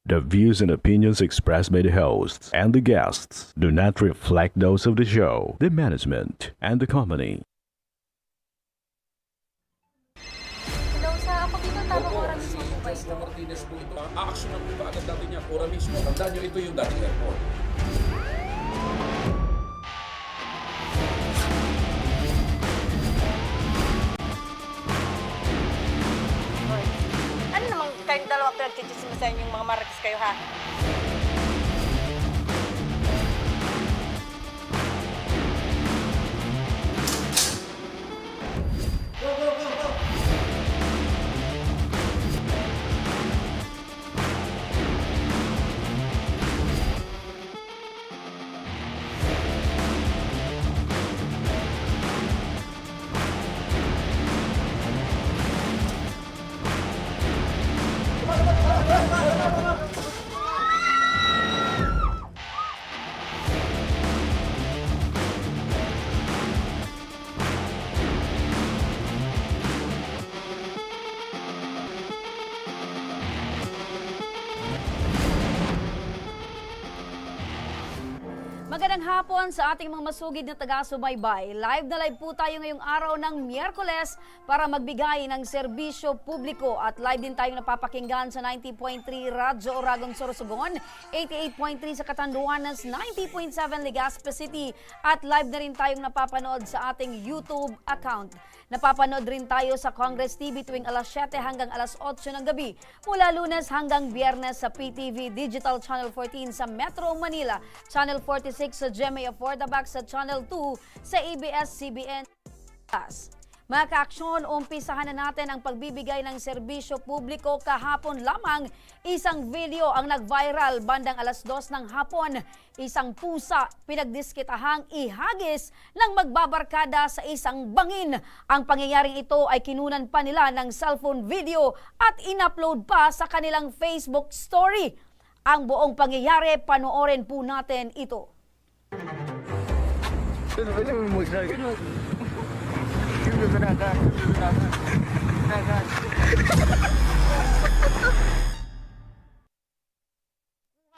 The views and opinions expressed by the hosts and the guests do not reflect those of the show, the management, and the company. Hello, sa ako dito, tamang Opo, oras si mo po ba Jessica ito? Martinez po ito. A-actionan po ba agad natin yan? Ora mismo. Tandaan nyo, ito yung dating airport. Hoy, ano namang kayong dalawa pinagchichismisan yung mga marites kayo, ha? Magandang hapon sa ating mga masugid na taga-subaybay. Live na live po tayo ngayong araw ng Miyerkules para magbigay ng serbisyo publiko at live din tayong napapakinggan sa 90.3 Radyo Oragon Sorsogon, 88.3 sa Catanduanes, 90.7 Legazpi City at live na rin tayong napapanood sa ating YouTube account. Napapanood rin tayo sa Congress TV tuwing alas 7 hanggang alas 8 ng gabi mula Lunes hanggang Biyernes sa PTV Digital Channel 14 sa Metro Manila, Channel 46 sa GMA Affordabax sa Channel 2 sa ABS-CBN. Mga kaaksyon, umpisahan na natin ang pagbibigay ng serbisyo publiko. Kahapon lamang, isang video ang nag-viral bandang alas 2 ng hapon. Isang pusa pinagdiskitahang ihagis ng magbabarkada sa isang bangin. Ang pangyayaring ito ay kinunan pa nila ng cellphone video at in-upload pa sa kanilang Facebook story. Ang buong pangyayari, panoorin po natin ito.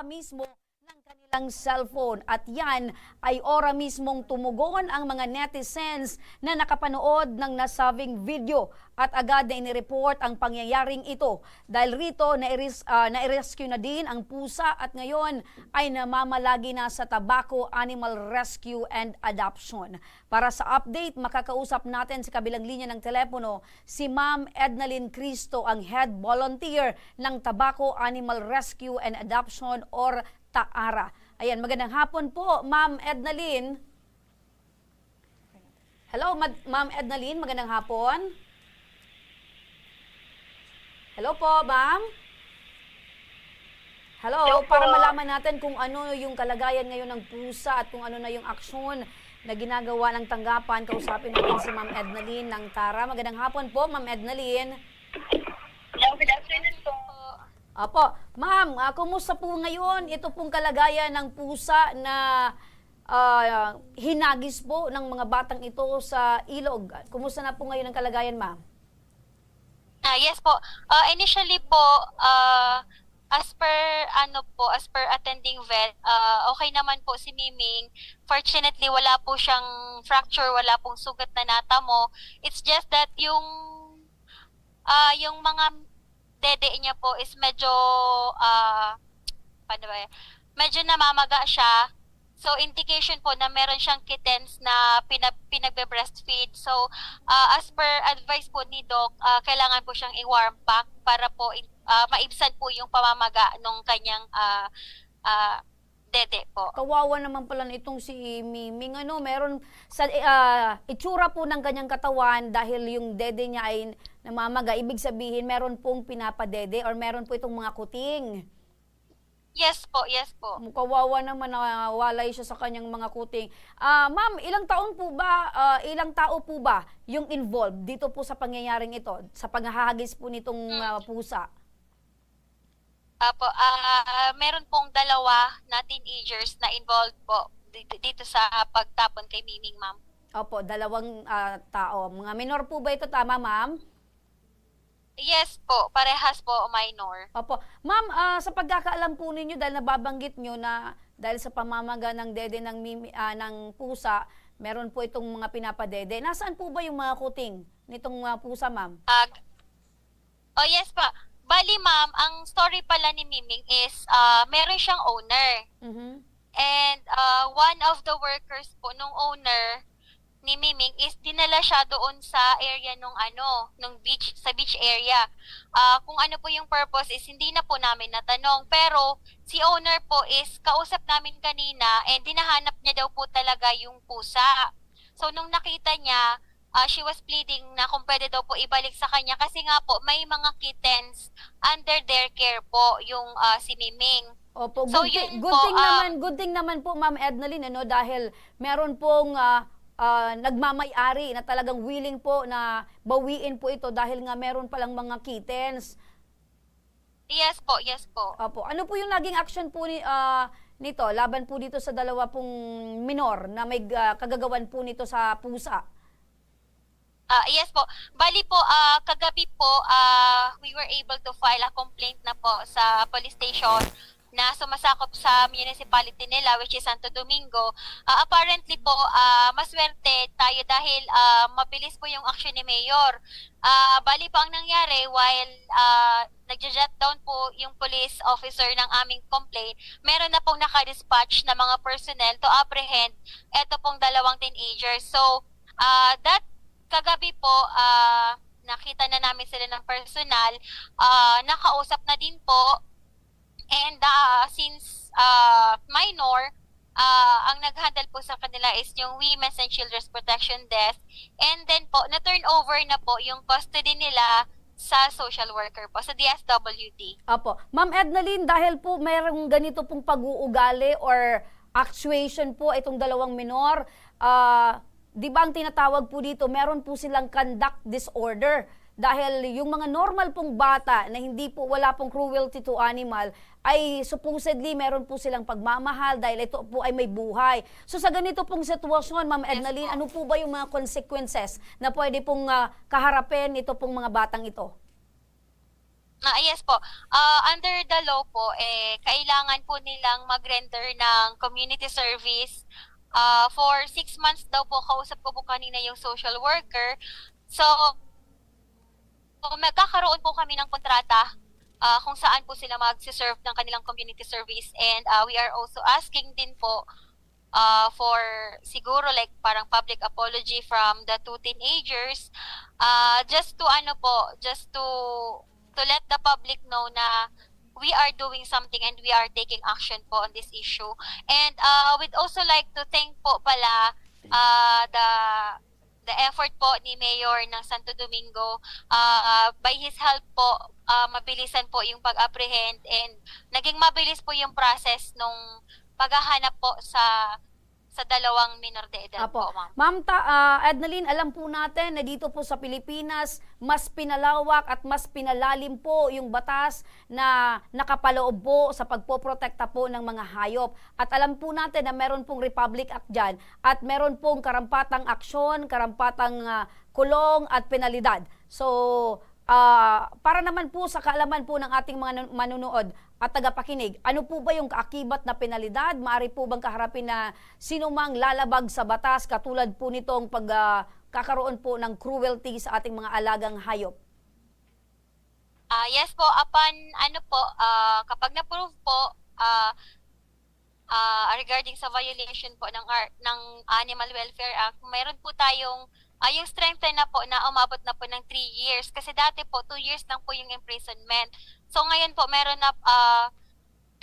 Mismo ng kanilang cellphone at yan ay ora mismong tumugon ang mga netizens na nakapanood ng nasabing video at agad na inireport ang pangyayaring ito. Dahil rito nai-rescue na din ang pusa at ngayon ay namamalagi na sa Tabaco Animal Rescue and Adoption. Para sa update, makakausap natin sa kabilang linya ng telepono si Ma'am Ednalyn Cristo, ang head volunteer ng Tabaco Animal Rescue and Adoption or TAARA. Ayan, magandang hapon po, Ma'am Ednalyn. Hello, Ma'am Ednalyn, magandang hapon. Hello po, Ma'am. Hello, para malaman natin kung ano yung kalagayan ngayon ng pusa at kung ano na yung aksyon na ginagawa ng tanggapan, kausapin natin si Ma'am Ednalyn ng TAARA. Magandang hapon po, Ma'am Ednalyn. Hello, good afternoon po. Apo, ma'am, kumusta po ngayon ito pong kalagayan ng pusa na hinagis po ng mga batang ito sa ilog? Kumusta na po ngayon ang kalagayan, ma'am? Yes po. Initially po, as per attending vet, okay naman po si Miming. Fortunately, wala po siyang fracture, wala pong sugat na natamo. It's just that yung mga dede niya po is medyo paano ba yan? Medyo namamaga siya. So indication po na meron siyang kittens na pinagbe-breastfeed. So as per advice po ni Doc, kailangan po siyang i-warm pack para po maibsan po yung pamamaga ng kanyang dede po. Kawawa naman pala nitong si Miming. Meron sa itsura po ng kanyang katawan dahil yung dede niya ay namamaga. Ibig sabihin, meron pong pinapadede or meron po itong mga kuting. Yes po, yes po. Kawawa naman na walay siya sa kanyang mga kuting. Ma'am, ilang tao po ba yung involved dito po sa pangyayaring ito, sa paghahagis po nitong pusa? Meron pong dalawa na teenagers na involved po dito sa pagtapon kay Miming, ma'am. Opo, dalawang tao. Mga minor po ba ito, tama, ma'am? Yes po, parehas po minor. Opo. Ma'am, sa pagkakaalam po ninyo, dahil nababanggit nyo na dahil sa pamamaga ng dede ng pusa, meron po itong mga pinapadede. Nasaan po ba yung mga kuting nitong pusa, ma'am? Oh yes pa. Bali ma'am, ang story pala ni Miming is meron siyang owner. Mhm. And one of the workers po nung owner ni Miming is dinala siya doon sa area nung beach, sa beach area. Kung ano po yung purpose is hindi na po namin natanong. Pero si owner po is kausap namin kanina and dinahanap niya daw po talaga yung pusa. So nung nakita niya, she was pleading na kung pwede daw po ibalik sa kanya kasi nga po may mga kittens under their care po yung si Miming. Opo, So, good, yun good po, thing naman, good thing naman po, Ma'am Ednaline, ano, dahil meron pong nagmamay-ari na talagang willing po na bawiin po ito dahil nga meron palang mga kittens. Yes po, yes po. Opo, ano po yung naging action po nito, laban po dito sa dalawa pong minor na may kagagawan po nito sa pusa? Yes po. Bali po, kagabi po, we were able to file a complaint na po sa police station na sumasakop sa municipality nila, which is Santo Domingo. Apparently po, maswerte tayo dahil mabilis po yung action ni Mayor. Bali po ang nangyari, while nagja-jot down po yung police officer ng aming complaint, meron na pong nakadispatch na mga personnel to apprehend eto pong dalawang teenagers. So, kagabi po, nakita na namin sila ng personal, nakausap na din po, and since minor, ang nag-handle po sa kanila is yung Women's and Children's Protection Desk, and then po, na-turn over na po yung custody nila sa social worker po, sa DSWD. Opo. Ma'am Ednaline, dahil po mayroong ganito pong pag-uugali or actuation po itong dalawang minor, di ba ang tinatawag po dito, meron po silang conduct disorder. Dahil yung mga normal pong bata na hindi po, wala pong cruelty to animal, ay supposedly meron po silang pagmamahal dahil ito po ay may buhay. So sa ganito pong sitwasyon, Ma'am Ednaline, ano po ba yung mga consequences na pwede pong kaharapin ito pong mga batang ito? Yes po. Under the law po, kailangan po nilang mag-render ng community service. For 6 months daw po, kausap ko po kanina yung social worker. So, magkakaroon po kami ng kontrata kung saan po sila mag-serve ng kanilang community service. And we are also asking din po for siguro like parang public apology from the two teenagers. Just to let the public know na we are doing something and we are taking action po on this issue. And we'd also like to thank po pala the effort po ni Mayor ng Santo Domingo. By his help po, mabilisan po yung pag-apprehend and naging mabilis po yung process nung paghahanap po sa dalawang minor de edad po, ma'am. Ma'am Ednaline, alam po natin na dito po sa Pilipinas, mas pinalawak at mas pinalalim po yung batas na nakapaloob po sa pagpoprotekta po ng mga hayop. At alam po natin na meron pong Republic Act dyan at meron pong karampatang aksyon, karampatang kulong at penalidad. So, para naman po sa kaalaman po ng ating mga manunood at tagapakinig, ano po ba yung kaakibat na penalidad? Maaari po bang kaharapin na sinumang lalabag sa batas katulad po nitong pagkakaroon po ng cruelty sa ating mga alagang hayop? Yes po, kapag na-prove po regarding sa violation po ng Animal Welfare Act, mayroon po tayong yung strengthen na po na umabot na po ng 3 years. Kasi dati po, 2 years lang po yung imprisonment. So ngayon po, meron na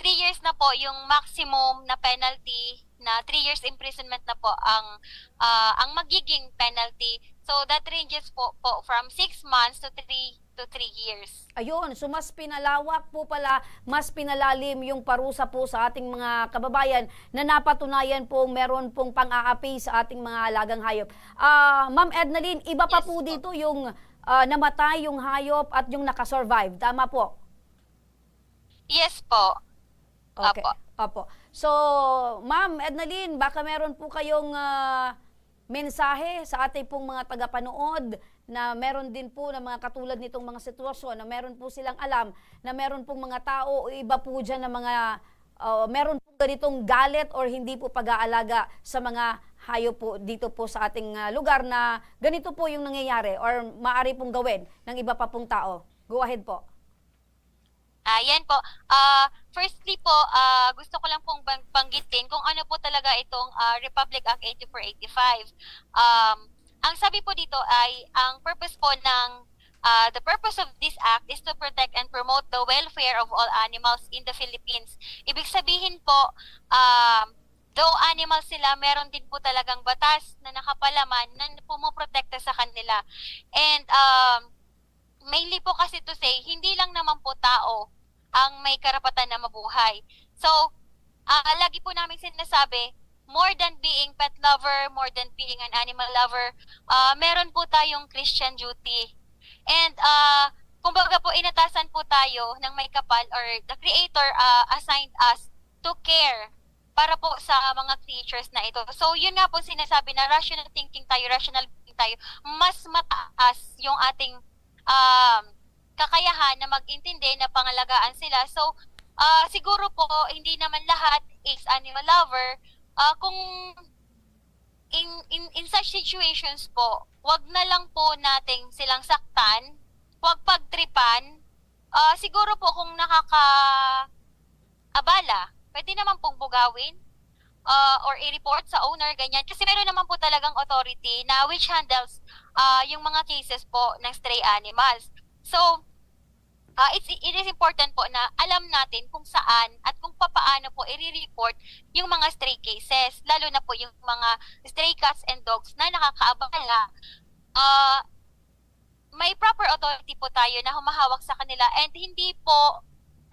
3 years na po yung maximum na penalty na 3 years imprisonment na po ang magiging penalty. So that ranges po from 6 months to 3 years. Ayun, so mas pinalawak po pala, mas pinalalim yung parusa po sa ating mga kababayan na napatunayan po meron pong pang-aapi sa ating mga alagang hayop. Ma'am Ednaline, iba pa Yes, po po. dito yung namatay yung hayop at yung nakasurvive. Tama po? Yes po. Okay. Apo. Opo. So, Ma'am Ednaline, baka meron po kayong mensahe sa ating pong mga tagapanood na meron din po ng mga katulad nitong mga sitwasyon, na meron po silang alam na meron pong mga tao o iba po dyan na mga meron po ganitong galit or hindi po pag-aalaga sa mga hayop po dito po sa ating lugar na ganito po yung nangyayari or maaari pong gawin ng iba pa pong tao. Go ahead po. Ayan po. Firstly po, gusto ko lang pong banggitin kung ano po talaga itong Republic Act 8485. Ang sabi po dito ay ang purpose po ng the purpose of this act is to protect and promote the welfare of all animals in the Philippines. Ibig sabihin po, though animals sila, meron din po talagang batas na nakapalaman na pumoprotekta sa kanila. And mainly po kasi to say, hindi lang naman po tao ang may karapatan na mabuhay. So, lagi po namin sinasabi, more than being pet lover, more than being an animal lover, meron po tayong Christian duty. And kumbaga po inatasan po tayo ng may kapal or the Creator assigned us to care para po sa mga creatures na ito. So yun nga po sinasabi na rational thinking tayo, rational being tayo, mas mataas yung ating kakayahan na mag-intindi na pangalagaan sila. So siguro po hindi naman lahat is animal lover. Kung in such situations po, wag na lang po nating silang saktan, wag pagtripan. Siguro po kung nakaka-abala, pwede naman pong bugawin or i-report sa owner, ganyan. Kasi meron naman po talagang authority na which handles yung mga cases po ng stray animals. So, it is important po na alam natin kung saan at kung paano po i-report yung mga stray cases, lalo na po yung mga stray cats and dogs na nakakaabala. May proper authority po tayo na humahawak sa kanila and hindi po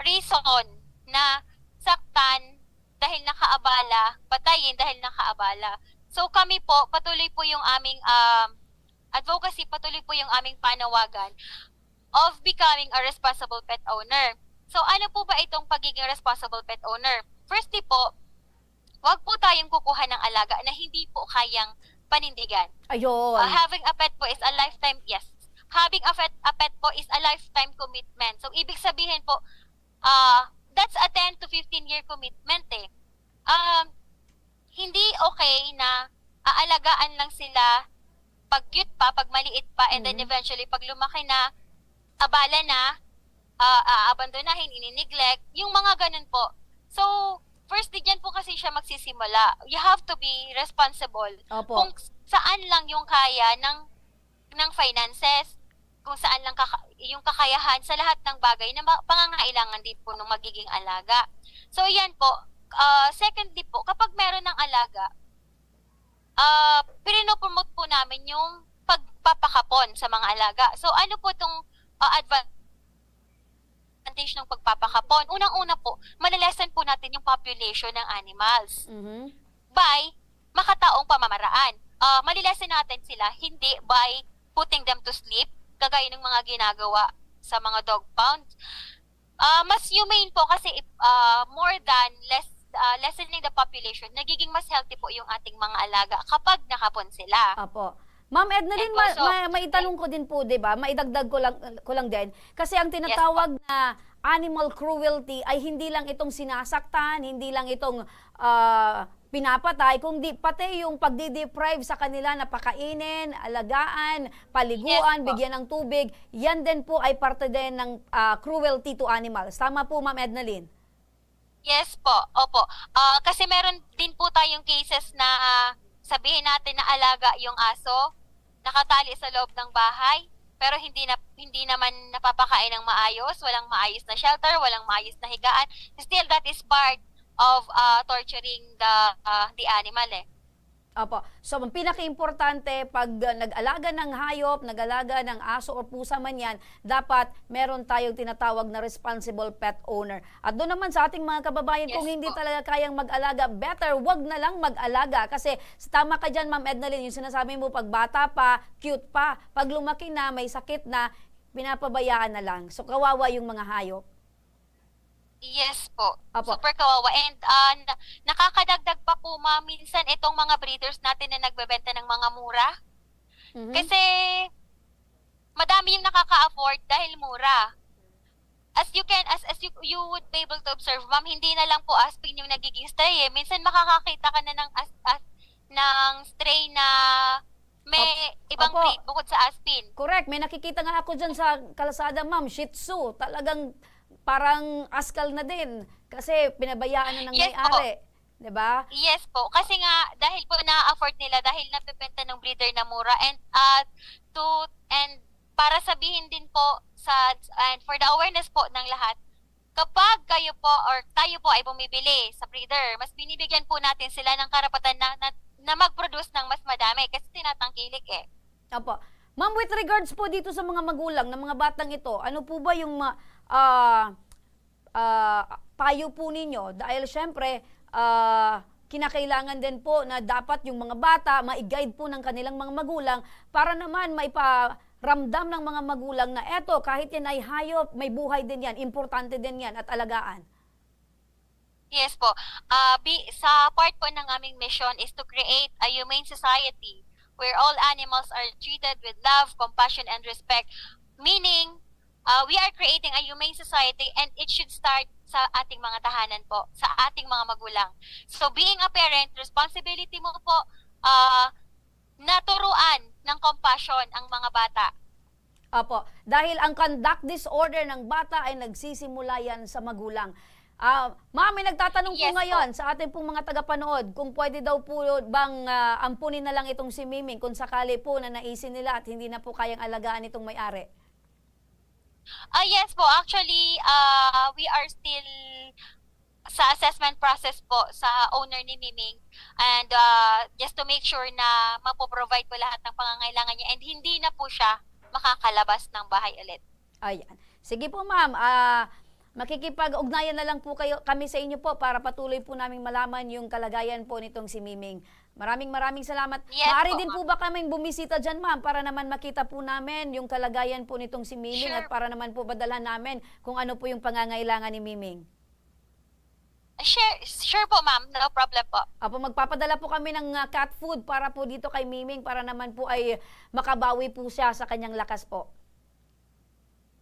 reason na saktan dahil nakaabala, patayin dahil nakaabala. So kami po, patuloy po yung aming advocacy, patuloy po yung aming panawagan of becoming a responsible pet owner. So ano po ba itong pagiging responsible pet owner? Firstly po, wag po tayong kukuha ng alaga na hindi po kayang panindigan. Ayun. Having a pet po is a lifetime, yes. Having a pet po is a lifetime commitment. So ibig sabihin po, that's a 10 to 15 year commitment eh. Hindi okay na aalagaan lang sila pag cute pa, pag maliit pa, and then eventually pag lumaki na, abala na, abandonahin, inineglect, yung mga ganun po. So, firstly, dyan po kasi siya magsisimula. You have to be responsible. Opo. Kung saan lang yung kaya ng finances, kung saan lang yung kakayahan sa lahat ng bagay na pangangailangan din po ng magiging alaga. So, yan po. Secondly po, kapag meron ng alaga, pinopromote po namin yung pagpapakapon sa mga alaga. So, ano po itong advantage ng pagpapakapon? Unang-una po, malalesan po natin yung population ng animals by makataong pamamaraan. Malilesen natin sila hindi by putting them to sleep, kagaya ng mga ginagawa sa mga dog pounds. Mas humane po kasi more than lessening the population, nagiging mas healthy po yung ating mga alaga kapag nakapon sila. Apo. Ma'am Ednalyn, And also, maitanong ko din po, 'di ba? Maidagdag ko lang din kasi ang tinatawag na animal cruelty ay hindi lang itong sinasaktan, hindi lang itong pinapatay, kundi pati yung pagdi-deprive sa kanila na pakainin, alagaan, paliguan, Yes, bigyan ng tubig. Yan din po ay parte din ng cruelty to animals. Tama po, Ma'am Ednalyn? Yes po, opo. Kasi meron din po tayong cases na sabihin natin na alaga yung aso, nakatali sa loob ng bahay, pero hindi naman napapakain ng maayos, walang maayos na shelter, walang maayos na higaan. Still, that is part of torturing the animal eh. Opo. So, ang pinaka-importante, pag nag-alaga ng hayop, nag-alaga ng aso o pusa man yan, dapat meron tayong tinatawag na responsible pet owner. At doon naman sa ating mga kababayan, Yes kung hindi po. talaga kayang mag-alaga, better wag na lang mag-alaga. Kasi tama ka dyan, Ma'am Ednalyn, yung sinasabi mo, pag bata pa, cute pa, pag lumaki na, may sakit na, pinapabayaan na lang. So, kawawa yung mga hayop. Yes po. Apo. Super kawawa. And nakakadagdag pa po minsan itong mga breeders natin na nagbebenta ng mga mura. Kasi madami yung nakaka-afford dahil mura. As you would be able to observe, ma'am, hindi na lang po aspin yung nagiging stray eh. Minsan makakakita ka na ng stray na may ibang Opo. breed bukod sa aspin. Correct. May nakikita nga ako dyan sa kalsada, ma'am, Shih Tzu. Talagang parang askal na din kasi pinabayaan na ng Yes may-ari. 'Di ba? Yes po, kasi nga dahil po na-afford nila dahil napipenta ng breeder na mura and para sabihin din po and for the awareness po ng lahat, kapag kayo po or tayo po ay bumibili sa breeder, mas binibigyan po natin sila ng karapatan na mag-produce ng mas madami kasi tinatangkilik eh. Opo. Ma'am, with regards po dito sa mga magulang ng mga batang ito, ano po ba yung payo po ninyo? Dahil syempre, kinakailangan din po na dapat yung mga bata ma-guide po ng kanilang mga magulang para naman maiparamdam ng mga magulang na eto, kahit yan ay hayop, may buhay din yan, importante din yan at alagaan. Yes po. Sa part po ng aming mission is to create a humane society where all animals are treated with love, compassion, and respect. Meaning, we are creating a humane society and it should start sa ating mga tahanan po, sa ating mga magulang. So being a parent, responsibility mo po naturuan ng compassion ang mga bata. Opo. Dahil ang conduct disorder ng bata ay nagsisimula yan sa magulang. Ma'am, may nagtatanong po Yes, ngayon sa ating pong mga tagapanood kung pwede daw po bang ampunin na lang itong si Miming kung sakali po na naisin nila at hindi na po kayang alagaan itong may-ari. Yes po, actually, we are still sa assessment process po sa owner ni Miming and just to make sure na mapoprovide po lahat ng pangangailangan niya and hindi na po siya makakalabas ng bahay ulit. Ayan. Sige po, ma'am. Makikipag-ugnayan na lang po kami sa inyo po para patuloy po naming malaman yung kalagayan po nitong si Miming. Maraming salamat. Yes, Maaari po, din po ba kaming bumisita dyan, ma'am, para naman makita po namin yung kalagayan po nitong si Miming Sure. at para naman po badalhan namin kung ano po yung pangangailangan ni Miming. Sure po, ma'am. No problem po. Apo, magpapadala po kami ng cat food para po dito kay Miming para naman po ay makabawi po siya sa kanyang lakas po.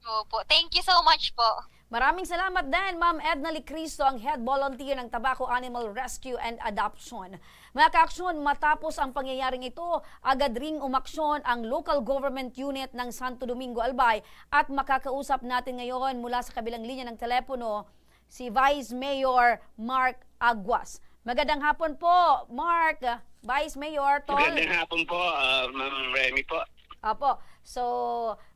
Opo. Thank you so much po. Maraming salamat din, Ma'am Edna Licristo, ang head volunteer ng Tabaco Animal Rescue and Adoption. Mga kaaksyon, matapos ang pangyayaring ito, agad ring umaksyon ang local government unit ng Santo Domingo, Albay at makakausap natin ngayon mula sa kabilang linya ng telepono si Vice Mayor Mark Aguas. Magandang hapon po, Mark, Vice Mayor Tol. Magandang hapon po, Ma'am Remy po. Apo. So,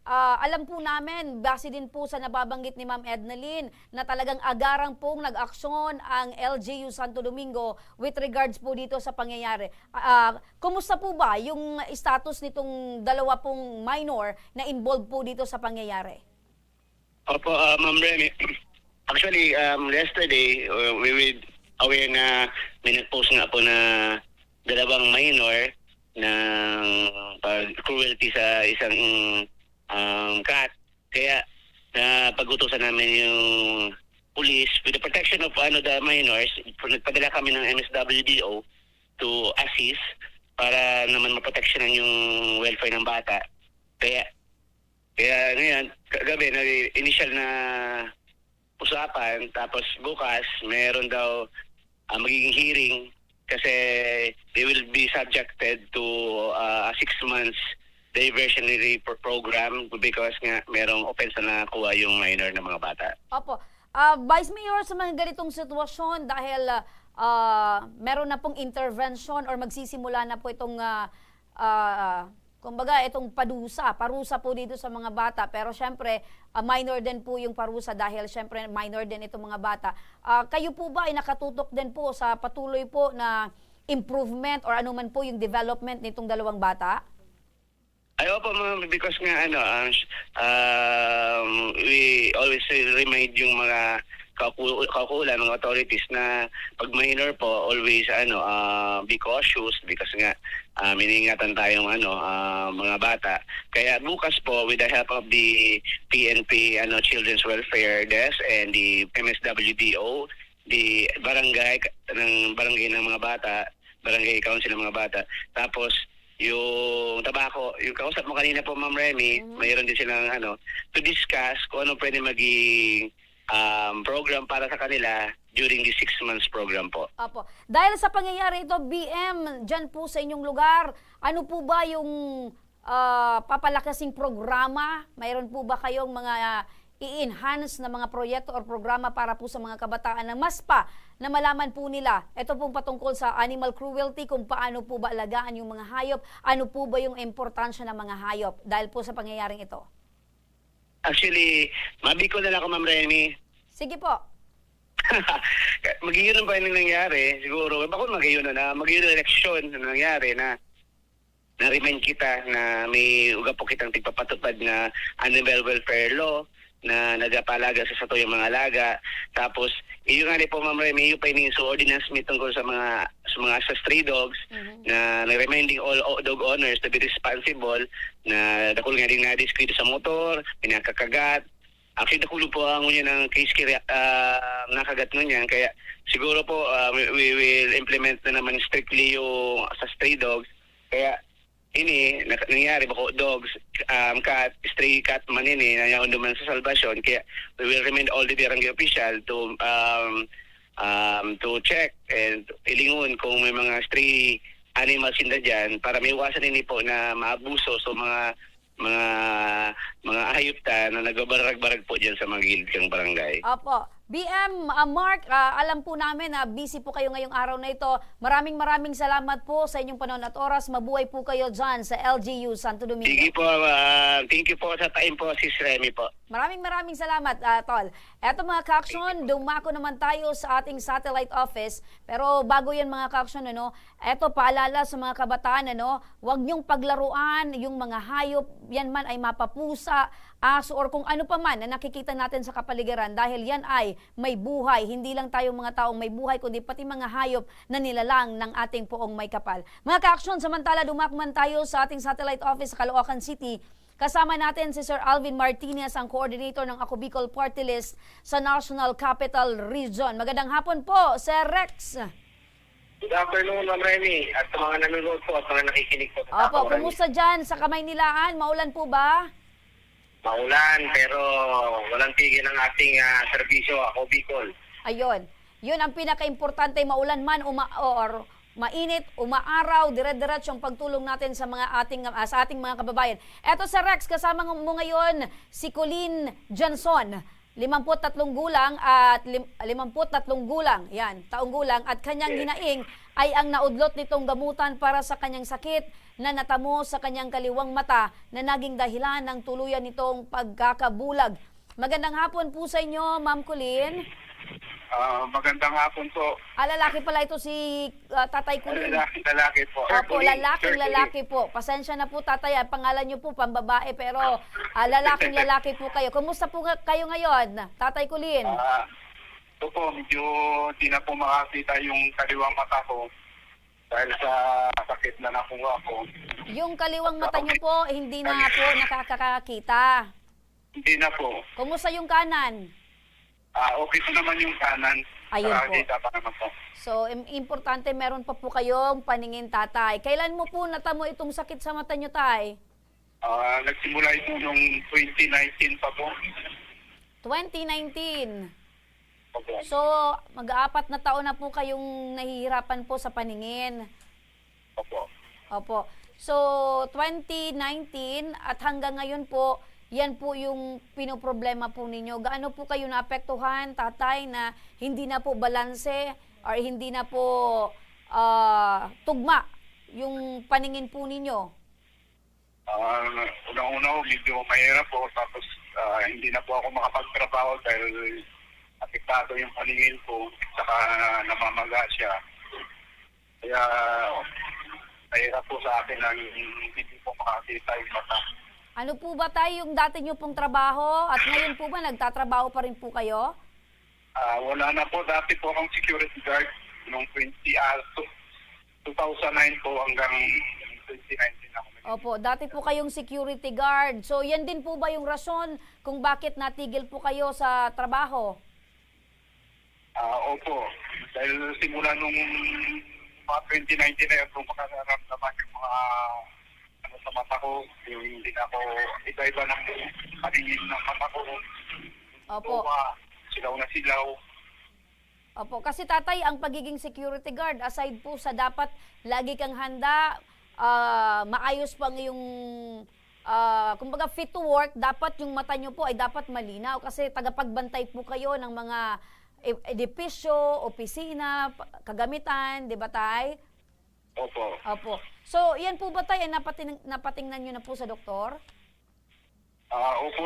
alam po namin, base din po sa nababanggit ni Ma'am Ednalyn, na talagang agarang pong nag-aksyon ang LGU Santo Domingo with regards po dito sa pangyayari. Kumusta po ba yung status nitong dalawa pong minor na involved po dito sa pangyayari? Opo, Ma'am Remy. Actually, yesterday, we were aware na may nag-post nga po na dalawang minor ng cruelty sa isang cat. Kaya pag-utusan namin yung police with the protection of the minors, nagpadala kami ng MSWDO to assist para naman maproteksyonan yung welfare ng bata. Kaya ngayon, kagabi, initial na usapan, tapos bukas, mayroon daw magiging hearing kasi they will be subjected to a 6 months diversionary program because nga merong offense na nakuha yung minor na mga bata. Opo. Vice Mayor, sa mga ganitong sitwasyon, dahil meron na pong intervention or magsisimula na po itong kumbaga itong parusa po dito sa mga bata, pero syempre minor din po yung parusa dahil syempre minor din itong mga bata. Kayo po ba ay nakatutok din po sa patuloy po na improvement or anuman po yung development nitong dalawang bata? Ay, opo, ma'am, because nga we always remind yung mga kaukulan ng authorities na pag minor po, always be cautious because nga miningatan tayong mga bata. Kaya bukas po, with the help of the PNP Children's Welfare Desk and the MSWDO, the barangay ng mga bata, barangay council ng mga bata, tapos yung tabako. Yung kausap mo kanina po, Ma'am Remy, mayroon din silang to discuss kung ano pwede maging program para sa kanila during the 6 months program po. Opo. Dahil sa pangyayari ito, BM, dyan po sa inyong lugar, ano po ba yung papalakasing programa? Mayroon po ba kayong mga i-enhance na mga proyekto or programa para po sa mga kabataan na mas pa na malaman po nila? Ito pong patungkol sa animal cruelty, kung paano po ba alagaan yung mga hayop, ano po ba yung importansya ng mga hayop dahil po sa pangyayaring ito? Actually, mabiko na lang ako, Ma'am Remy. Sige po. Magiging ba yung nangyari? Siguro, bako magiging na eleksyon na nangyari na na-remind kita na may uga po kitang tigpapatupad na animal welfare law na nagapalaga sa yung mga alaga. Tapos, yung nga po, Ma'am Remy, yung pa yung ordinance may tungkol sa mga sa stray dogs na reminding all dog owners to be responsible na dakul nga din na-discreet sa motor, pinakakagat. Actually, dakulo po ang ngunyan ng case nakagat ngunyan. Kaya siguro po, we will implement na naman strictly yung sa stray dogs. Kaya, nangyari bako dogs, cat, stray cat man nangyayon naman sa salvation. Kaya we will remind all the barangay official to check and ilingon kung may mga stray animals na dyan para may iwasan po na maabuso so mga hayop na nagbabarag-barag po dyan sa mga gilid ng barangay. Opo. BM, Mark, alam po namin na busy po kayo ngayong araw na ito. Maraming salamat po sa inyong panahon at oras. Mabuhay po kayo dyan sa LGU Santo Domingo. Sige po, thank you po sa time po, Sis Remy po. Maraming salamat, Tol. Eto mga ka-aksyon, dumako naman tayo sa ating satellite office. Pero bago yan mga ka-aksyon, eto paalala sa mga kabataan, huwag niyong paglaruan yung mga hayop, yan man ay mapapusa, aso, or kung ano pa man na nakikita natin sa kapaligiran dahil yan ay may buhay. Hindi lang tayo mga taong may buhay, kundi pati mga hayop na nilalang ng ating poong may kapal. Mga ka-aksyon, samantala dumakman tayo sa ating satellite office sa Caloocan City. Kasama natin si Sir Alvin Martinez, ang coordinator ng Ako Bicol Party List sa National Capital Region. Magandang hapon po, Sir Rex. Good afternoon, Ma'am Remy, at sa mga nanonood po at mga nakikinig po. Opo, kumusta dyan sa Kamaynilaan? Maulan po ba? Maulan, pero walang tigil ang ating serbisyo, Ako Bicol. Ayun. Yun ang pinaka-importante, maulan man or mainit, umaaraw, dire-diretso ang pagtulong natin sa sa ating mga kababayan. Eto sa Rex, kasama mo ngayon si Colleen Johnson, 53 gulang at 53 gulang, yan, taong gulang, at kanyang hinaing ay ang naudlot nitong gamutan para sa kanyang sakit na natamo sa kanyang kaliwang mata na naging dahilan ng tuluyan nitong pagkakabulag. Magandang hapon po sa inyo, Ma'am Colleen. Magandang hapon po. Lalaki pala ito si Tatay Colleen. Lalaki po. Opo, lalaki po. Pasensya na po, Tatay. Pangalan niyo po, pambabae, pero lalaki po kayo. Kumusta po kayo ngayon, Tatay Colleen? Ito po, medyo di na po makakita yung kaliwang mata ko dahil sa sakit na nakuha ko. Yung kaliwang mata niyo po, hindi na po nakakakita. Hindi na po. Kumusta yung kanan? Okay po naman yung kanan. Ayun po. Nakakita pa naman po. So, importante meron pa po kayong paningin, Tatay. Kailan mo po natamo itong sakit sa mata niyo, Tay? Nagsimula ito noong 2019 pa po. 2019. Opo. So, mag-4 na taon na po kayong nahihirapan po sa paningin. Opo. Opo. So, 2019 at hanggang ngayon po, yan po yung pinoproblema po ninyo. Gaano po kayo naapektuhan, Tatay, na hindi na po balanse or hindi na po tugma yung paningin po ninyo? Unang-una medyo mahirap po. Tapos hindi na po ako makapagtrabaho dahil apektado yung paningin ko. Saka namamaga siya. Kaya mahirap po sa akin na hindi po makakita yung mata. Ano po ba tayo yung dati nyo pong trabaho at ngayon po ba nagtatrabaho pa rin po kayo? Wala na po. Dati po akong security guard noong 2009 po hanggang 2019 ako. Opo, dati po kayong security guard. So yan din po ba yung rason kung bakit natigil po kayo sa trabaho? Opo. Dahil simula nung mga 2019 na yun, kung makakaramdaman yung mga ako iba-iba ng paningin ng mata ko. Opo. Silaw na silaw. Opo, kasi tatay, ang pagiging security guard, aside po sa dapat lagi kang handa, maayos pang yung, kumbaga fit to work, dapat yung mata nyo po ay dapat malinaw kasi tagapagbantay po kayo ng mga edipisyo, opisina, kagamitan, di ba tay? Opo. Opo. So, yan po ba tay, ay napatingnan nyo na po sa doktor? Opo.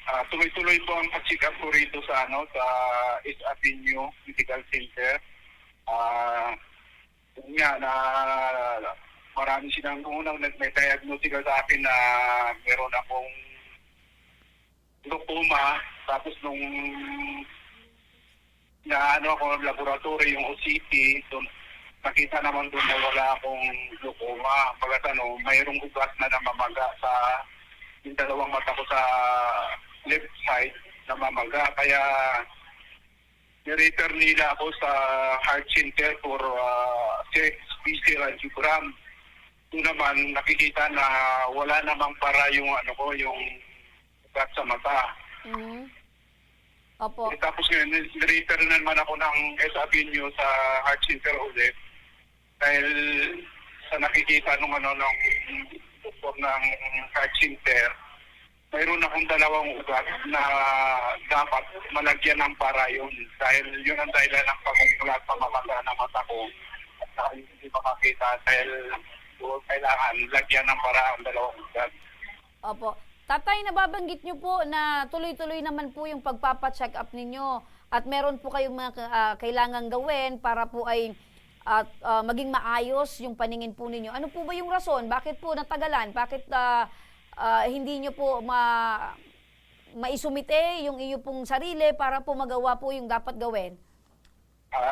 Tuloy-tuloy po ang pag-check up ko rito sa sa East Avenue Medical Center. Nga na marami silang unang nag-diagnose sa akin na meron akong glaucoma. Tapos nung na ako laboratory yung OCT, nakita naman doon na wala akong glaucoma. Pagkat mayroong ugat na namamaga sa yung dalawang mata ko sa left side na mamaga. Kaya ni-refer nila ako sa heart center for PC radiogram. Doon naman nakikita na wala namang para yung yung ugat sa mata. Mm-hmm. Opo. Tapos ngayon, ni-refer na naman ako ng S Avenue sa heart center ulit. Dahil sa nakikita nung ng doktor ng heart center, mayroon akong dalawang ugat na dapat malagyan ng para yun. Dahil yun ang dahilan ng pagkukulat pamamaga ng mata ko. At hindi makakita dahil kailangan lagyan ng para ang dalawang ugat. Opo. Tatay, nababanggit nyo po na tuloy-tuloy naman po yung pagpapacheck up ninyo at meron po kayong mga kailangang gawin para po ay maging maayos yung paningin po ninyo. Ano po ba yung rason? Bakit po natagalan? Bakit hindi nyo po maisumite yung iyo pong sarili para po magawa po yung dapat gawin?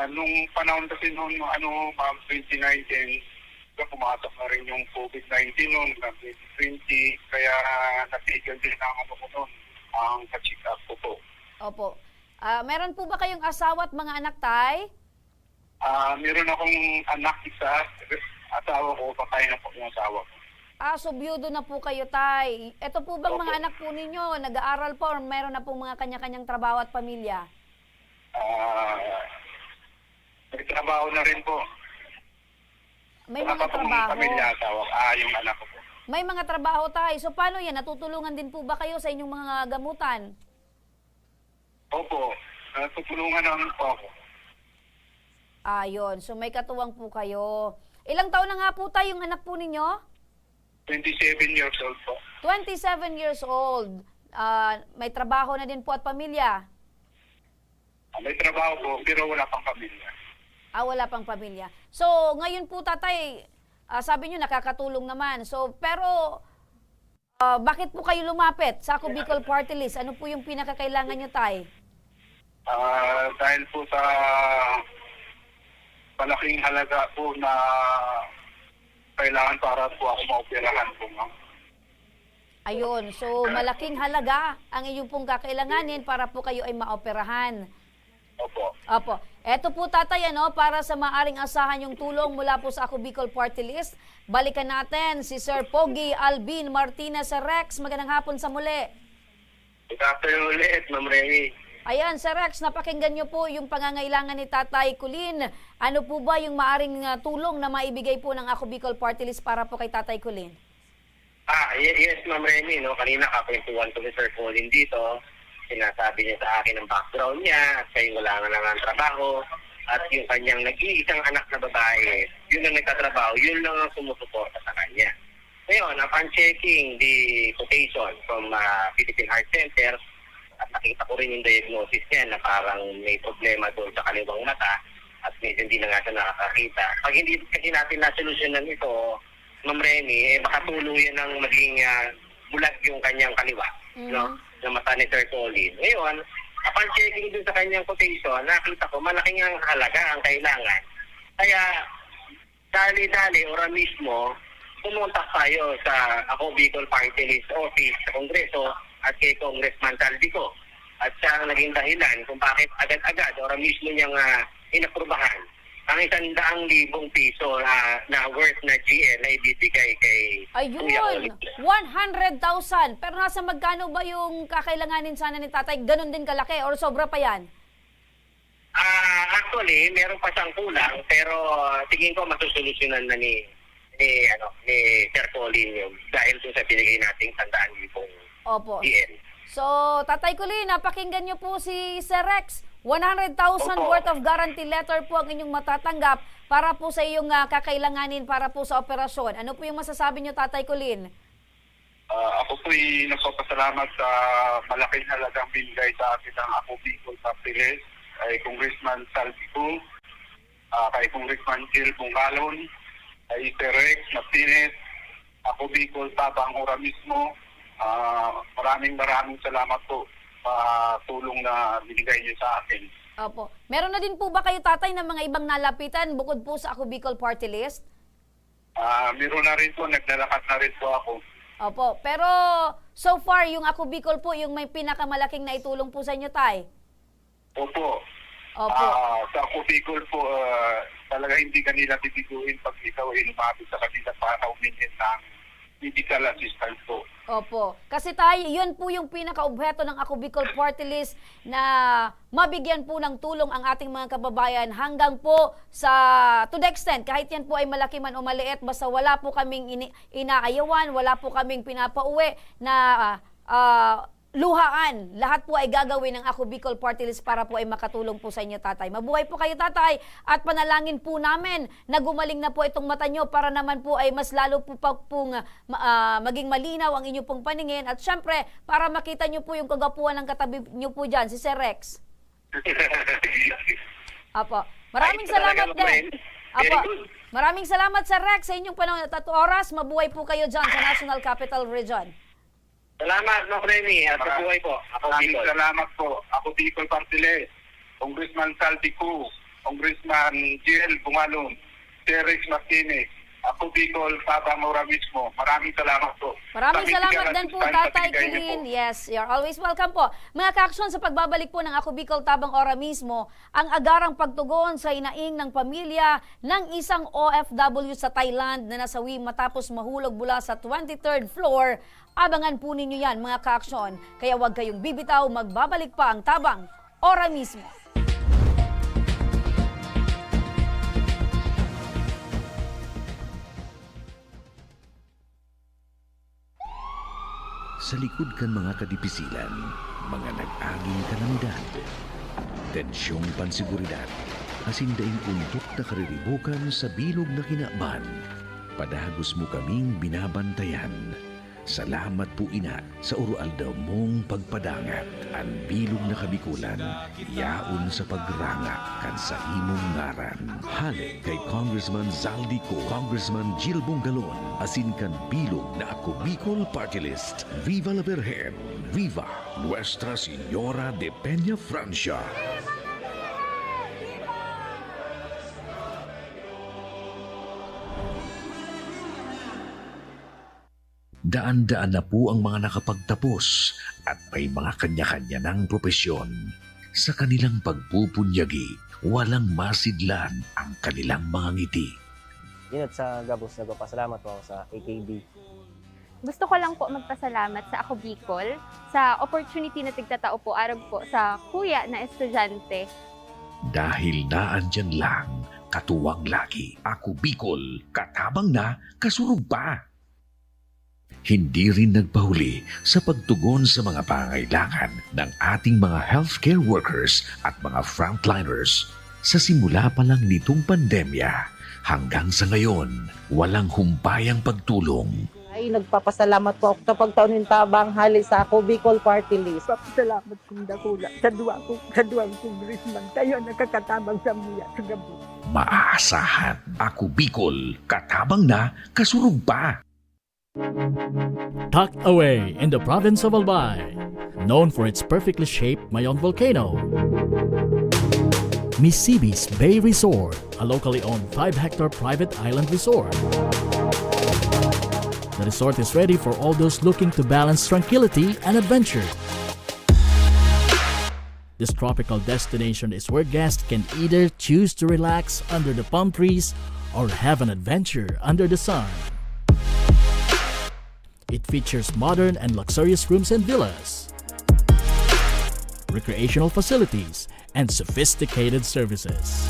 Nung panahon kasi noong 2019, pumasok na rin yung COVID-19 noon, 2020, kaya natigil din ang ko noon, ang pa-check up ko po. Opo. Meron po ba kayong asawa at mga anak, tay? Meron akong anak isa, asawa ko, patay na po yung asawa ko. So byudo na po kayo, tay. Ito po bang Opo. mga anak po ninyo, nag-aaral po or meron na po mga kanya-kanyang trabaho at pamilya? May trabaho na rin po. May mga trabaho. Pamilya, asawa, yung anak ko po. May mga trabaho, tay. So paano yan? Natutulungan din po ba kayo sa inyong mga gamutan? Opo, tutulungan naman po ako. Ayun. So may katuwang po kayo. Ilang taon na nga po tayo yung anak po ninyo? 27 years old po. 27 years old. May trabaho na din po at pamilya? May trabaho po, pero wala pang pamilya. Wala pang pamilya. So, ngayon po, tatay, sabi nyo nakakatulong naman. So, pero, bakit po kayo lumapit sa Ako Bicol Party List? Ano po yung pinakakailangan nyo, tay? Dahil po sa malaking halaga po na kailangan para po ako maoperahan po, ma'am. Ayun. So, malaking halaga ang inyong pong kakailanganin para po kayo ay maoperahan. Opo. Opo. Eto po, tatay, para sa maaring asahan yung tulong mula po sa Ako Bicol Party List, balikan natin si Sir Pogi Albin Martinez Rex. Magandang hapon sa muli. Good afternoon ulit, Ma'am Remy. Ayan, Sir Rex, napakinggan nyo po yung pangangailangan ni Tatay Kulin. Ano po ba yung maaring tulong na maibigay po ng Ako Bicol Party List para po kay Tatay Kulin? Yes, Ma'am Remy, kanina kakwentuhan ko ni Sir Colin dito. Sinasabi niya sa akin ang background niya at siya wala nga lang ang trabaho at yung kanyang nag-iisang anak na babae, yun ang nagtatrabaho, yun lang ang sumusuporta sa kanya. Ngayon, upon checking the quotation from Philippine Heart Center, at nakita ko rin yung diagnosis niya na parang may problema doon sa kaliwang mata at medyo hindi na nga siya nakakakita. Pag hindi kasi natin nasolusyonan ito, Ma'am Remy, baka tuluyan ng maging bulag yung kanyang kaliwa, no? Na mata ni Sir Colin. Ngayon, upon checking dun sa kanyang quotation, nakita ko malaking ang halaga ang kailangan. Kaya, dali-dali, ora mismo, pumunta tayo sa Ako Bicol Party List Office sa Kongreso at kay Congressman Saldico. At siya ang naging dahilan kung bakit agad-agad, ora mismo niyang inaprubahan ang 100,000 piso na worth na GL na ibibigay kay Ayun, 100,000. Pero nasa magkano ba yung kakailanganin sana ni tatay? Ganon din kalaki or sobra pa yan? Actually, meron pa siyang kulang, pero tingin ko masusolusyonan na ni Sir Colin yung dahil dun sa binigay nating 100,000 Opo. PN. So, Tatay Colin, napakinggan niyo po si Sir Rex. 100,000 Opo. worth of guarantee letter po ang inyong matatanggap para po sa iyong kakailanganin para po sa operasyon. Ano po yung masasabi niyo, Tatay Colin? Ako po'y nagpapasalamat sa malaking halagang binigay sa akin ng Ako Bicol Papiles, kay Congressman Saldico, kay Congressman Jill Bungalon, kay Sir Rex Martinez, Ako Bicol Tabang Ora mismo. Maraming salamat po sa tulong na binigay niyo sa akin. Opo. Meron na din po ba kayo, Tatay, ng mga ibang nalapitan bukod po sa Ako Bicol Party List? Meron na rin po, naglalakad na rin po ako. Opo. Pero so far, yung Ako Bicol po, yung may pinakamalaking naitulong po sa inyo, Tay? Opo. Opo. Sa Ako Bicol po, talaga hindi kanila bibiguin pag ikaw ay lumapit sa kanila para humingi ng medical assistance po. Opo. Kasi tayo, yun po yung pinaka-objeto ng Ako Bicol Party List na mabigyan po ng tulong ang ating mga kababayan hanggang po sa, to the extent, kahit yan po ay malaki man o maliit, basta wala po kaming inaayawan, wala po kaming pinapauwi na luhaan. Lahat po ay gagawin ng Ako Bicol Party List para po ay makatulong po sa inyo, Tatay. Mabuhay po kayo, Tatay, at panalangin po namin na gumaling na po itong mata nyo para naman po ay mas lalo po maging malinaw ang inyo pong paningin at syempre para makita nyo po yung kagapuan ng katabi nyo po dyan, si Sir Rex. Apo. Maraming salamat din. Apo. Maraming salamat, Sir Rex, sa inyong panahon at oras. Mabuhay po kayo dyan sa National Capital Region. Salamat, Ma'am Remy, at buhay po. Ako Maraming Bicol. salamat po. Ako Bicol Papiles, Congressman Saldico, Congressman Jill Bungalon, Sir Rex Martinez, Ako Bicol Tabang Ora mismo. Maraming salamat po. Maraming Sa salamat medical din po, assistance na Tatay binigay niyo Colin. po. Yes, you're always welcome po. Mga kaaksyon sa pagbabalik po ng Ako Bicol Tabang Ora mismo, ang agarang pagtugon sa inaing ng pamilya ng isang OFW sa Thailand na nasawi matapos mahulog mula sa 23rd floor. Abangan po ninyo yan, mga kaaksyon. Kaya huwag kayong bibitaw, magbabalik pa ang Tabang Ora mismo. Sa likod kan mga kadipisilan, mga nag-aging kalamidad, tensyong pansiguridad, asindaing untok na kariribukan sa bilog na kinakban, padagos mo kaming binabantayan. Salamat po ina sa urual daw mong pagpadangat. Ang bilog na kabikulan, yaon sa pagranga kan sa imong ngaran. Halik kay Congressman Zaldico, Congressman Jill Bungalon, asin kan bilog na Ako Bicol Party List. Viva la Virgen! Viva Nuestra Señora de Peña Francia! Daan-daan na po ang mga nakapagtapos at may mga kanya-kanya ng propesyon. Sa kanilang pagpupunyagi, walang masidlan ang kanilang mga ngiti. Yun at sa Gabos, nagpapasalamat po ako sa AKB. Gusto ko lang po magpasalamat sa Ako Bicol sa opportunity na tigtatao po araw po sa kuya na estudyante. Dahil naandyan lang, katuwang lagi, Ako Bicol, katabang na, kasurug pa. Hindi rin nagpahuli sa pagtugon sa mga pangailangan ng ating mga healthcare workers at mga frontliners. Sa simula pa lang nitong pandemya, hanggang sa ngayon, walang humpayang pagtulong. Ay, nagpapasalamat po ako sa pagtaunin tabang hali sa Ako Bicol Party List. Salamat kong dakula sa duwang congressman. Tayo nakakatabang sa muya sa gabi. Maaasahan, Ako Bicol, katabang na, kasurug pa. Tucked away in the province of Albay, known for its perfectly shaped Mayon volcano, Misibis Bay Resort, a locally owned 5-hectare private island resort. The resort is ready for all those looking to balance tranquility and adventure. This tropical destination is where guests can either choose to relax under the palm trees or have an adventure under the sun. It features modern and luxurious rooms and villas, recreational facilities, and sophisticated services.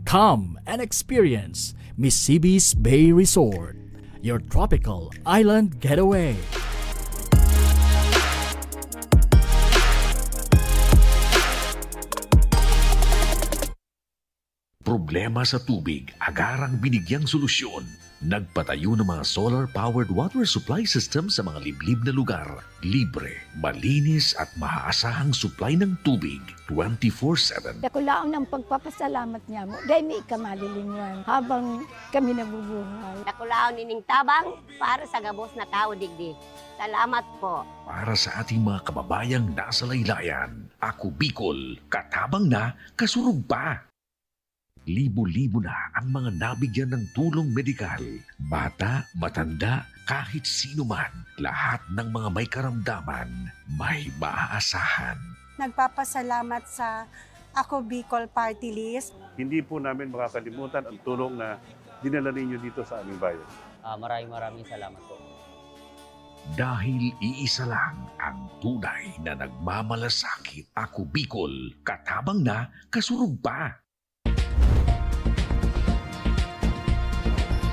Come and experience Mississippi's Bay Resort, your tropical island getaway. Problema sa tubig, agarang binigyang solusyon. Nagpatayo ng mga solar-powered water supply system sa mga liblib na lugar. Libre, malinis at maaasahang supply ng tubig 24/7. Dakulaon ng pagpapasalamat niya mo. Dahil may ikamalilinwan habang kami nabubuhay. Nakulaon nining tabang para sa gabos na tao digdi. Salamat po. Para sa ating mga kababayang nasa laylayan, Ako Bicol, katabang na, kasurug pa. Libo-libo na ang mga nabigyan ng tulong medikal. Bata, matanda, kahit sino man, lahat ng mga may karamdaman, may maaasahan. Nagpapasalamat sa Ako Bicol Party List. Hindi po namin makakalimutan ang tulong na dinala ninyo dito sa aming bayan. Maraming salamat po. Dahil iisa lang ang tunay na nagmamalasakit. Ako Bicol, katabang na, kasurug pa.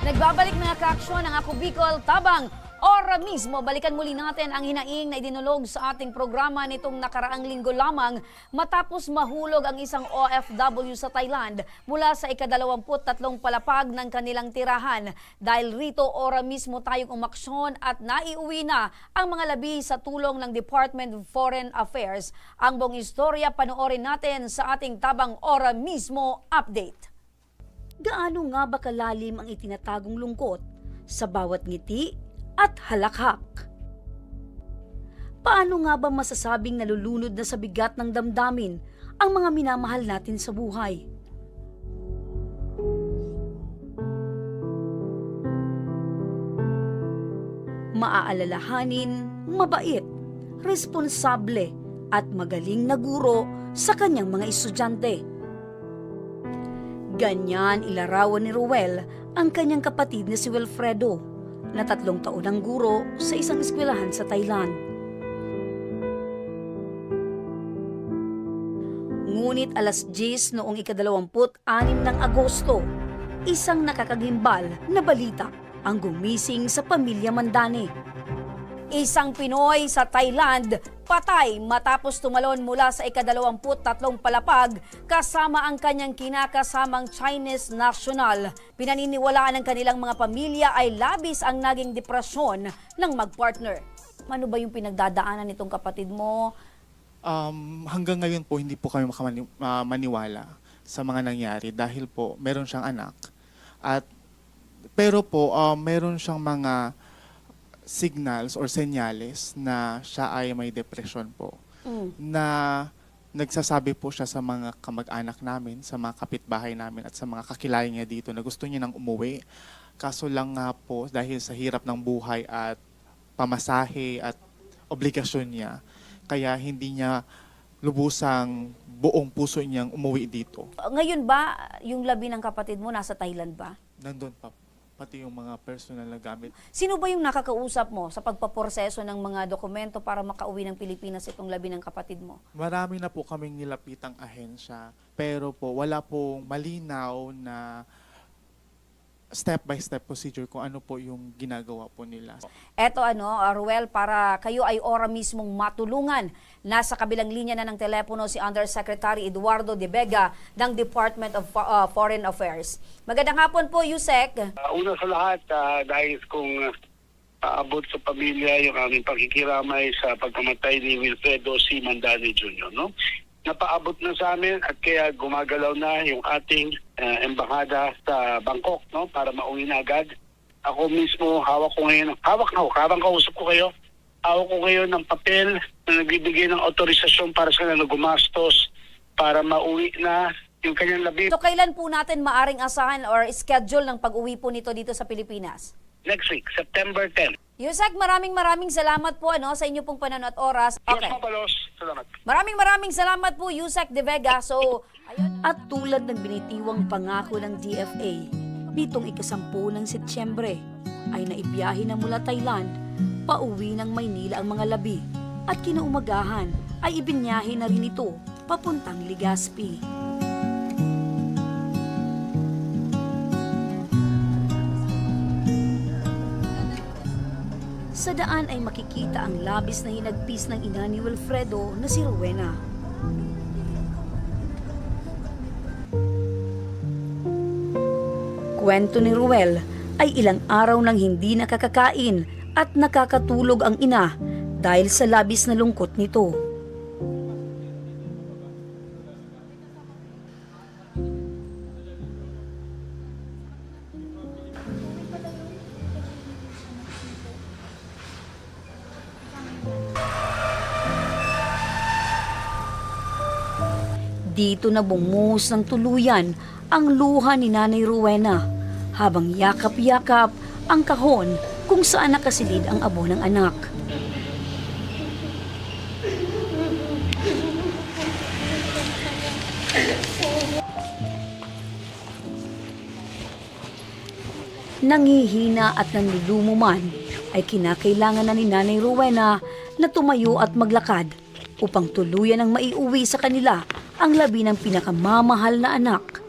Nagbabalik mga kaaksyon ang Ako Bicol Tabang. Ora mismo, balikan muli natin ang hinaing na idinulog sa ating programa nitong nakaraang linggo lamang matapos mahulog ang isang OFW sa Thailand mula sa ika-23 palapag ng kanilang tirahan. Dahil rito, ora mismo tayong umaksyon at naiuwi na ang mga labi sa tulong ng Department of Foreign Affairs. Ang buong istorya panoorin natin sa ating Tabang Ora mismo update. Gaano nga ba kalalim ang itinatagong lungkot sa bawat ngiti at halakhak? Paano nga ba masasabing nalulunod na sa bigat ng damdamin ang mga minamahal natin sa buhay? Maaalalahanin, mabait, responsable at magaling na guro sa kanyang mga estudyante. Ganyan ilarawan ni Ruel ang kanyang kapatid na si Wilfredo, na 3 taon ang guro sa isang eskwelahan sa Thailand. Ngunit alas 10 noong ika-26 ng Agosto, isang nakakagimbal na balita ang gumising sa pamilya Mandane. Isang Pinoy sa Thailand patay matapos tumalon mula sa ika-23 palapag kasama ang kanyang kinakasamang Chinese national. Pinaniniwalaan ng kanilang mga pamilya ay labis ang naging depresyon ng magpartner. Ano ba yung pinagdadaanan nitong kapatid mo? Hanggang ngayon po hindi po kami maniwala sa mga nangyari dahil po meron siyang anak. Pero po meron siyang mga signals or senyales na siya ay may depression po. Na nagsasabi po siya sa mga kamag-anak namin, sa mga kapitbahay namin at sa mga kakilala niya dito na gusto niya nang umuwi. Kaso lang nga po dahil sa hirap ng buhay at pamasahe at obligasyon niya, kaya hindi niya lubusang buong puso niyang umuwi dito. Ngayon ba, yung labi ng kapatid mo nasa Thailand ba? Nandun pa, pati yung mga personal na gamit. Sino ba yung nakakausap mo sa pagpaproseso ng mga dokumento para makauwi ng Pilipinas itong labi ng kapatid mo? Marami na po kaming nilapitang ahensya, pero po wala pong malinaw na step-by-step procedure kung ano po yung ginagawa po nila. Eto Ruel, para kayo ay ora mismong matulungan. Nasa kabilang linya na ng telepono si Undersecretary Eduardo De Vega ng Department of Foreign Affairs. Magandang hapon po, Yusek. Una sa lahat, dahil kung aabot sa pamilya yung aming pagkikiramay sa pagkamatay ni Wilfredo C. Mandane Jr., no? Napaabot na sa amin at kaya gumagalaw na yung ating embahada sa Bangkok, no, para mauwi na agad. Ako mismo, hawak habang kausap ko kayo, hawak ko kayo ng papel na nagbibigay ng autorisasyon para sa na gumastos para mauwi na yung kanyang labi. So kailan po natin maaring asahan or schedule ng pag-uwi po nito dito sa Pilipinas? next week, September 10. Yusek, maraming salamat po sa inyo pong panahon at oras. Okay. Salamat. Maraming salamat po, Yusek De Vega. So, ayun. At tulad ng binitiwang pangako ng DFA, nitong ika-10 ng Setyembre, ay naibiyahe na mula Thailand, pauwi ng Maynila ang mga labi. At kinaumagahan ay ibinyahe na rin ito papuntang Legazpi. Sa daan ay makikita ang labis na hinagpis ng ina ni Wilfredo na si Rowena. Kwento ni Ruel ay ilang araw nang hindi nakakakain at nakakatulog ang ina dahil sa labis na lungkot nito. Dito na bumuhos ng tuluyan ang luha ni Nanay Rowena habang yakap-yakap ang kahon kung saan nakasilid ang abo ng anak. Nangihina at nanlulumo man ay kinakailangan na ni Nanay Rowena na tumayo at maglakad upang tuluyan ang maiuwi sa kanila ang labi ng pinakamamahal na anak.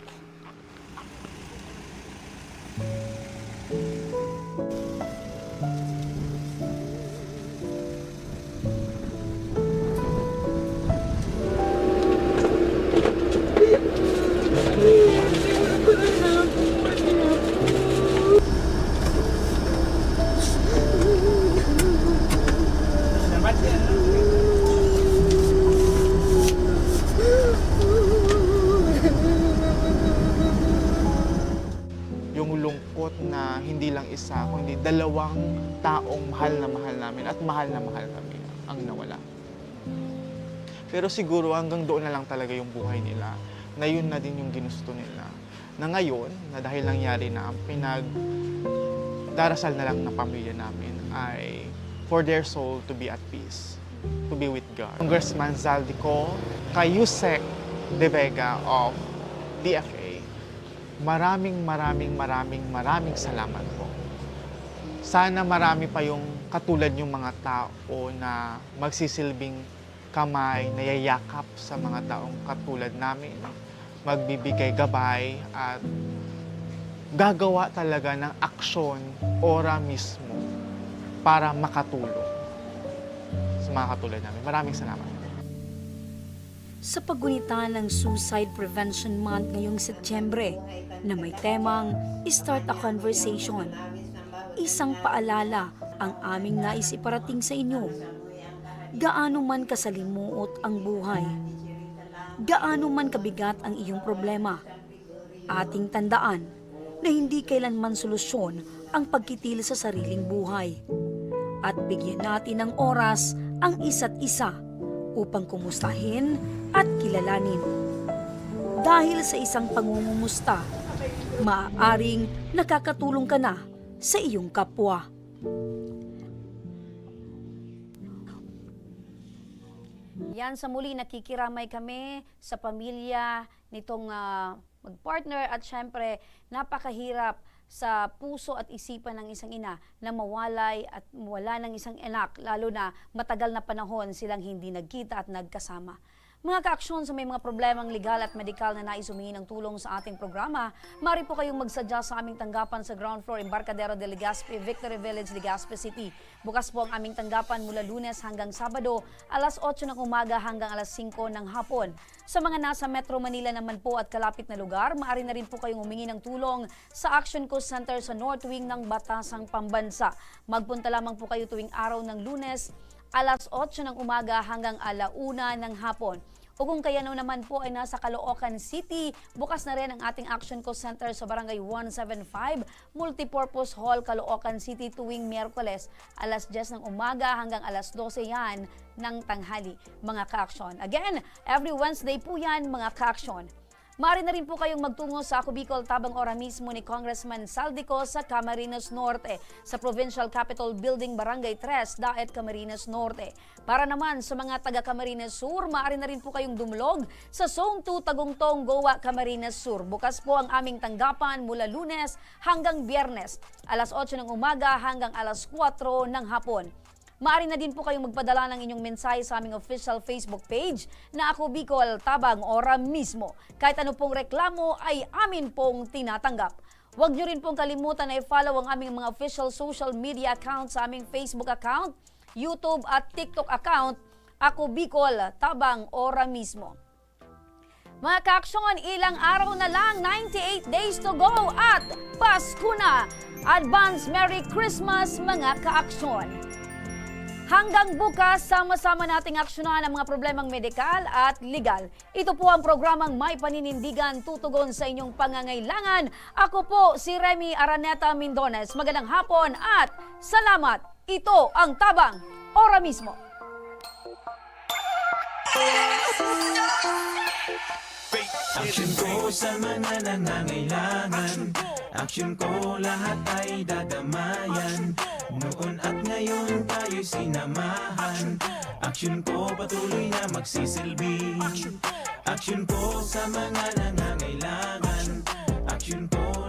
Na hindi lang isa, kundi dalawang taong mahal namin at mahal na mahal kami ang nawala. Pero siguro hanggang doon na lang talaga yung buhay nila, na yun na din yung ginusto nila. Na ngayon, na dahil nangyari na, ang pinagdarasal na lang ng pamilya namin ay for their soul to be at peace, to be with God. Congressman Zaldico, kay Yusek De Vega of DFA, maraming salamat po. Sana marami pa yung katulad yung mga tao na magsisilbing kamay, nayayakap sa mga taong katulad namin, magbibigay gabay at gagawa talaga ng aksyon ora mismo para makatulong sa mga katulad namin. Maraming salamat. Sa paggunita ng Suicide Prevention Month ngayong Setyembre na may temang Start a Conversation, isang paalala ang aming nais iparating sa inyo. Gaano man kasalimuot ang buhay, gaano man kabigat ang iyong problema, ating tandaan na hindi kailanman solusyon ang pagkitil sa sariling buhay. At bigyan natin ng oras ang isa't isa upang kumustahin at kilalanin. Dahil sa isang pangungumusta, maaaring nakakatulong ka na sa iyong kapwa. Yan, sa muli nakikiramay kami sa pamilya nitong mag-partner at syempre napakahirap sa puso at isipan ng isang ina na mawalay at wala ng isang anak, lalo na matagal na panahon silang hindi nagkita at nagkasama. Mga kaaksyon sa may mga problemang legal at medikal na nais humingi ng tulong sa ating programa, maaari po kayong magsadya sa aming tanggapan sa ground floor Embarcadero de Legazpi, Victory Village, Legazpi City. Bukas po ang aming tanggapan mula Lunes hanggang Sabado, alas 8 ng umaga hanggang alas 5 ng hapon. Sa mga nasa Metro Manila naman po at kalapit na lugar, maaari na rin po kayong humingi ng tulong sa Action Coast Center sa North Wing ng Batasang Pambansa. Magpunta lamang po kayo tuwing araw ng Lunes, alas 8 ng umaga hanggang alauna ng hapon. O kung kaya naman po ay nasa Caloocan City, bukas na rin ang ating Action Coast Center sa Barangay 175, Multipurpose Hall, Caloocan City tuwing Miyerkules, alas 10 ng umaga hanggang alas 12 yan ng tanghali, mga ka-aksyon. Again, every Wednesday po yan, mga ka-aksyon. Maaari na rin po kayong magtungo sa Ako Bicol tabang ora mismo ni Congressman Saldico sa Camarines Norte, sa Provincial Capitol Building, Barangay 3, Daet, Camarines Norte. Para naman sa mga taga Camarines Sur, maaari na rin po kayong dumulog sa Zone 2 Tagungtong, Goa, Camarines Sur. Bukas po ang aming tanggapan mula Lunes hanggang Biyernes, alas 8 ng umaga hanggang alas 4 ng hapon. Maaari na din po kayong magpadala ng inyong mensahe sa aming official Facebook page na Ako Bicol tabang ora mismo. Kahit ano pong reklamo ay amin pong tinatanggap. Huwag nyo rin pong kalimutan na i-follow ang aming mga official social media account sa aming Facebook account, YouTube at TikTok account, Ako Bicol tabang ora mismo. Mga kaaksyon, ilang araw na lang, 98 days to go at Pasko na! Advance Merry Christmas mga kaaksyon! Hanggang bukas, sama-sama nating aksyonan ang mga problemang medikal at legal. Ito po ang programang May Paninindigan, tutugon sa inyong pangangailangan. Ako po si Remy Araneta Mindones. Magandang hapon at salamat. Ito ang Tabang Ora Mismo. Action ko sa mga nangangailangan. Action ko lahat ay dadamayan. Noon at ngayon tayo'y sinamahan. Action ko patuloy na magsisilbi. Action ko sa mga nangangailangan. Action ko